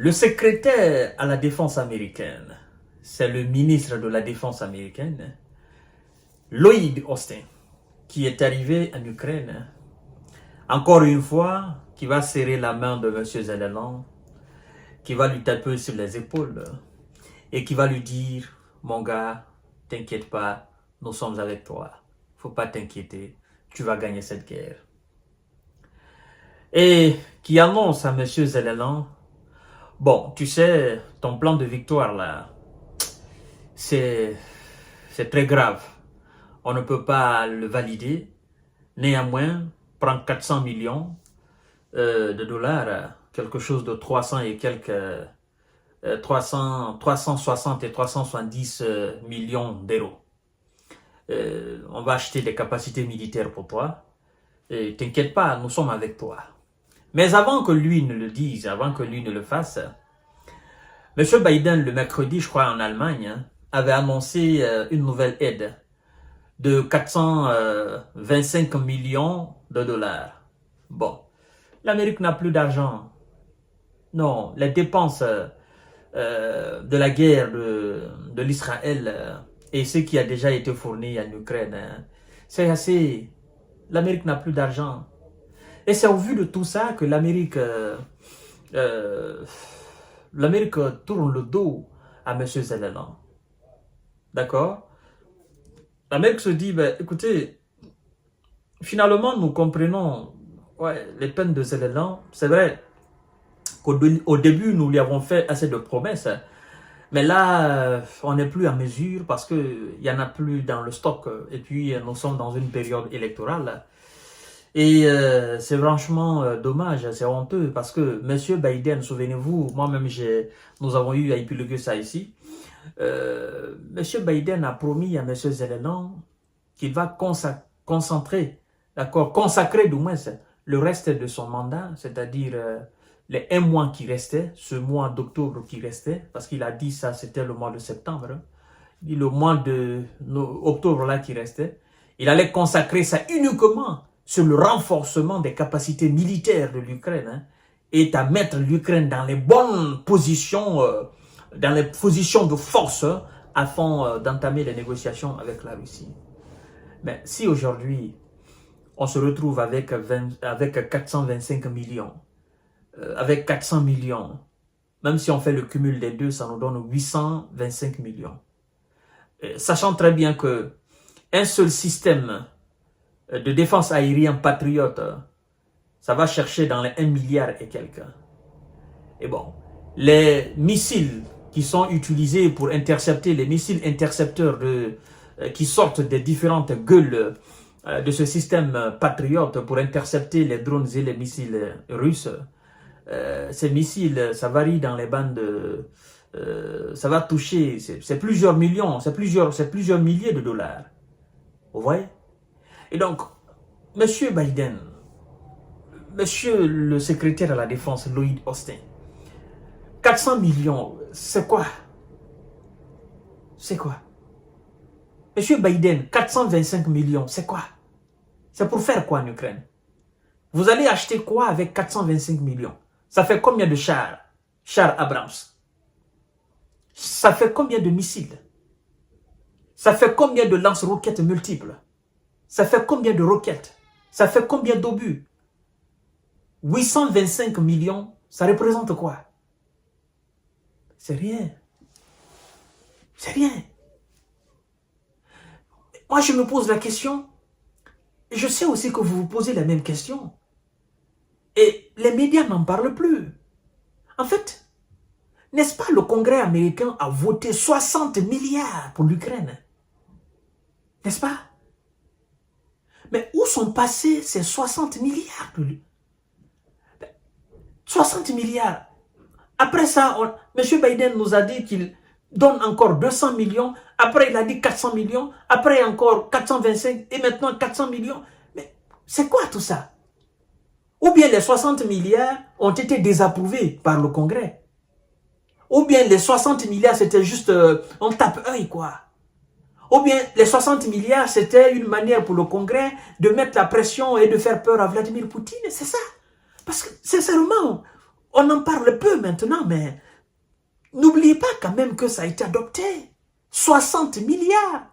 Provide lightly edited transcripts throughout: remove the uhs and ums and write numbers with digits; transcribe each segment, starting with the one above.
Le secrétaire à la défense américaine, c'est le ministre de la défense américaine, Lloyd Austin, qui est arrivé en Ukraine, encore une fois, qui va serrer la main de M. Zelensky, qui va lui taper sur les épaules et qui va lui dire, mon gars, t'inquiète pas, nous sommes avec toi, faut pas t'inquiéter, tu vas gagner cette guerre. Et qui annonce à M. Zelensky, bon, tu sais, ton plan de victoire là, c'est très grave. On ne peut pas le valider. Néanmoins, prends 400 millions de dollars, quelque chose de 300 et quelques 360 et 370 millions d'euros. On va acheter des capacités militaires pour toi. T'inquiète pas, nous sommes avec toi. Mais avant que lui ne le dise, avant que lui ne le fasse, M. Biden, le mercredi, je crois, en Allemagne, avait annoncé une nouvelle aide de 425 millions de dollars. Bon, l'Amérique n'a plus d'argent. Non, les dépenses de la guerre de l'Israël et ce qui a déjà été fourni en Ukraine, c'est assez... L'Amérique n'a plus d'argent. Et c'est au vu de tout ça que l'Amérique tourne le dos à M. Zelensky. D'accord? L'Amérique se dit, ben, écoutez, finalement, nous comprenons les peines de Zelensky. C'est vrai qu'au début, nous lui avons fait assez de promesses. Mais là, on n'est plus à mesure parce qu'il n'y en a plus dans le stock. Et puis, nous sommes dans une période électorale. Et c'est franchement dommage, c'est honteux parce que M. Biden, souvenez-vous, moi-même, nous avons eu à épiloguer ça ici. M. Biden a promis à M. Zelensky qu'il va consacrer du moins le reste de son mandat, c'est-à-dire les 1 mois qui restaient, ce mois d'octobre qui restait, parce qu'il a dit ça, c'était le mois de septembre, hein. Il dit le mois d'octobre là qui restait, il allait consacrer ça uniquement sur le renforcement des capacités militaires de l'Ukraine, hein, et à mettre l'Ukraine dans les bonnes positions, dans les positions de force, hein, afin d'entamer les négociations avec la Russie. Mais si aujourd'hui, on se retrouve avec 425 millions, avec 400 millions, même si on fait le cumul des deux, ça nous donne 825 millions. Sachant très bien que un seul système de défense aérienne patriote, ça va chercher dans les 1 milliard et quelques. Et bon, les missiles qui sont utilisés pour intercepter, les missiles intercepteurs qui sortent des différentes gueules de ce système patriote pour intercepter les drones et les missiles russes, ces missiles, ça varie dans les bandes, ça va toucher, c'est plusieurs millions, c'est plusieurs milliers de dollars. Vous voyez? Et donc, M. Biden, Monsieur le secrétaire à la défense, Lloyd Austin, 400 millions, c'est quoi? C'est quoi? Monsieur Biden, 425 millions, c'est quoi? C'est pour faire quoi en Ukraine? Vous allez acheter quoi avec 425 millions? Ça fait combien de chars? Chars Abrams. Ça fait combien de missiles? Ça fait combien de lance-roquettes multiples? Ça fait combien de roquettes? Ça fait combien d'obus? 825 millions, ça représente quoi? C'est rien. C'est rien. Moi, je me pose la question, et je sais aussi que vous vous posez la même question. Et les médias n'en parlent plus. En fait, n'est-ce pas le Congrès américain a voté 60 milliards pour l'Ukraine? N'est-ce pas? Mais où sont passés ces 60 milliards? 60 milliards. Après ça, M. Biden nous a dit qu'il donne encore 200 millions. Après, il a dit 400 millions. Après, encore 425. Et maintenant, 400 millions. Mais c'est quoi tout ça? Ou bien les 60 milliards ont été désapprouvés par le Congrès. Ou bien les 60 milliards, c'était juste on tape œil, quoi. Ou bien les 60 milliards, c'était une manière pour le Congrès de mettre la pression et de faire peur à Vladimir Poutine. C'est ça. Parce que, sincèrement, On en parle peu maintenant, mais n'oubliez pas quand même que ça a été adopté. 60 milliards.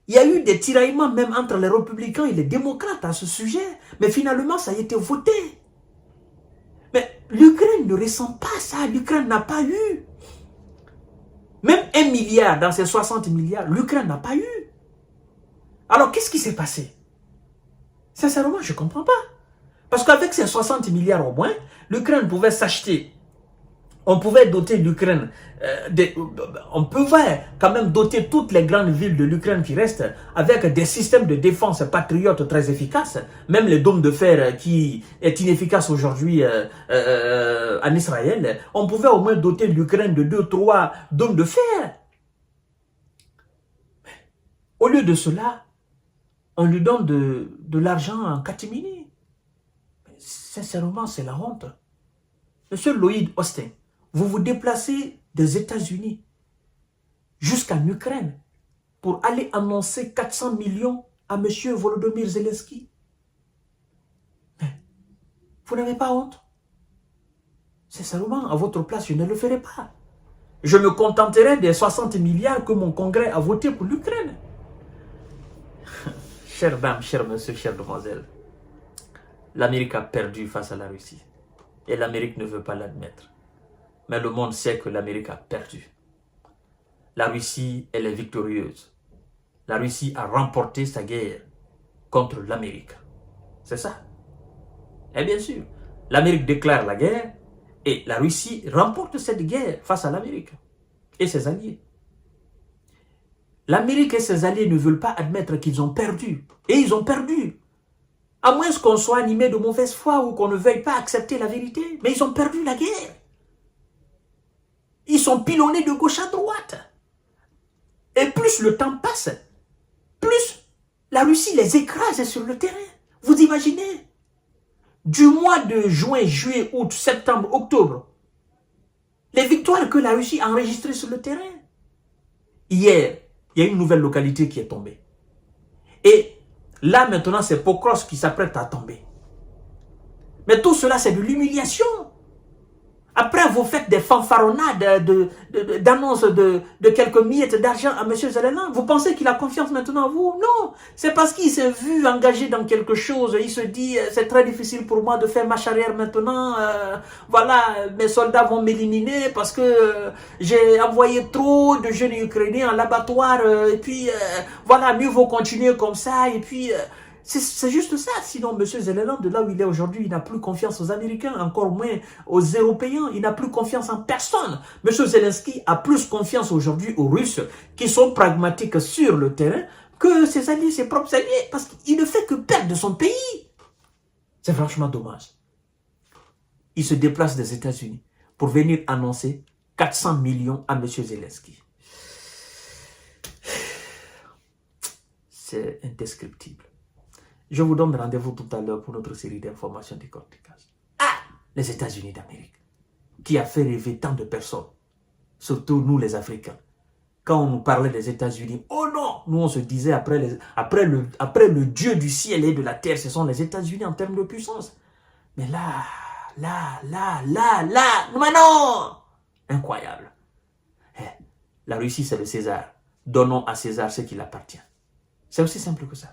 Il y a eu des tiraillements même entre les républicains et les démocrates à ce sujet. Mais finalement, ça a été voté. Mais l'Ukraine ne ressent pas ça. L'Ukraine n'a pas eu. Même 1 milliard dans ces 60 milliards, l'Ukraine n'a pas eu. Alors, qu'est-ce qui s'est passé? Sincèrement, je ne comprends pas. Parce qu'avec ces 60 milliards au moins, l'Ukraine pouvait s'acheter. On pouvait doter l'Ukraine, on pouvait quand même doter toutes les grandes villes de l'Ukraine qui restent avec des systèmes de défense patriotes très efficaces. Même le dôme de fer qui est inefficace aujourd'hui en Israël, on pouvait au moins doter l'Ukraine de 2-3 dômes de fer. Au lieu de cela, on lui donne de l'argent en catimini. Sincèrement, c'est la honte. Monsieur Lloyd Austin, vous vous déplacez des États-Unis jusqu'en Ukraine pour aller annoncer 400 millions à M. Volodymyr Zelensky. Mais vous n'avez pas honte? Sincèrement, à votre place, je ne le ferai pas. Je me contenterai des 60 milliards que mon congrès a voté pour l'Ukraine. Chères dames, chers messieurs, chères demoiselles, l'Amérique a perdu face à la Russie. Et l'Amérique ne veut pas l'admettre. Mais le monde sait que l'Amérique a perdu. La Russie, elle est victorieuse. La Russie a remporté sa guerre contre l'Amérique. C'est ça. Et bien sûr, l'Amérique déclare la guerre et la Russie remporte cette guerre face à l'Amérique et ses alliés. L'Amérique et ses alliés ne veulent pas admettre qu'ils ont perdu. Et ils ont perdu. À moins qu'on soit animé de mauvaise foi ou qu'on ne veuille pas accepter la vérité. Mais ils ont perdu la guerre. Ils sont pilonnés de gauche à droite. Et plus le temps passe, plus la Russie les écrase sur le terrain. Vous imaginez? Du mois de juin, juillet, août, septembre, octobre, les victoires que la Russie a enregistrées sur le terrain. Hier, il y a une nouvelle localité qui est tombée. Et là, maintenant, c'est Pokros qui s'apprête à tomber. Mais tout cela, c'est de l'humiliation. Après, vous faites des fanfaronnades d'annonces de quelques miettes d'argent à M. Zelensky. Vous pensez qu'il a confiance maintenant en vous? Non. C'est parce qu'il s'est vu engagé dans quelque chose. Il se dit, c'est très difficile pour moi de faire marche arrière maintenant. Voilà, mes soldats vont m'éliminer parce que j'ai envoyé trop de jeunes Ukrainiens à l'abattoir. Et puis, voilà, mieux vaut continuer comme ça. Et puis... c'est juste ça. Sinon, M. Zelensky, de là où il est aujourd'hui, il n'a plus confiance aux Américains, encore moins aux Européens. Il n'a plus confiance en personne. M. Zelensky a plus confiance aujourd'hui aux Russes qui sont pragmatiques sur le terrain que ses alliés, ses propres alliés, parce qu'il ne fait que perdre de son pays. C'est franchement dommage. Il se déplace des États-Unis pour venir annoncer 400 millions à M. Zelensky. C'est indescriptible. Je vous donne rendez-vous tout à l'heure pour notre série d'informations décortiquées. Ah, les États-Unis d'Amérique, qui a fait rêver tant de personnes, surtout nous les Africains. Quand on nous parlait des États-Unis, oh non, nous on se disait après le Dieu du ciel et de la terre, ce sont les États-Unis en termes de puissance. Mais là, mais non, incroyable. La Russie c'est le César, donnons à César ce qui lui appartient. C'est aussi simple que ça.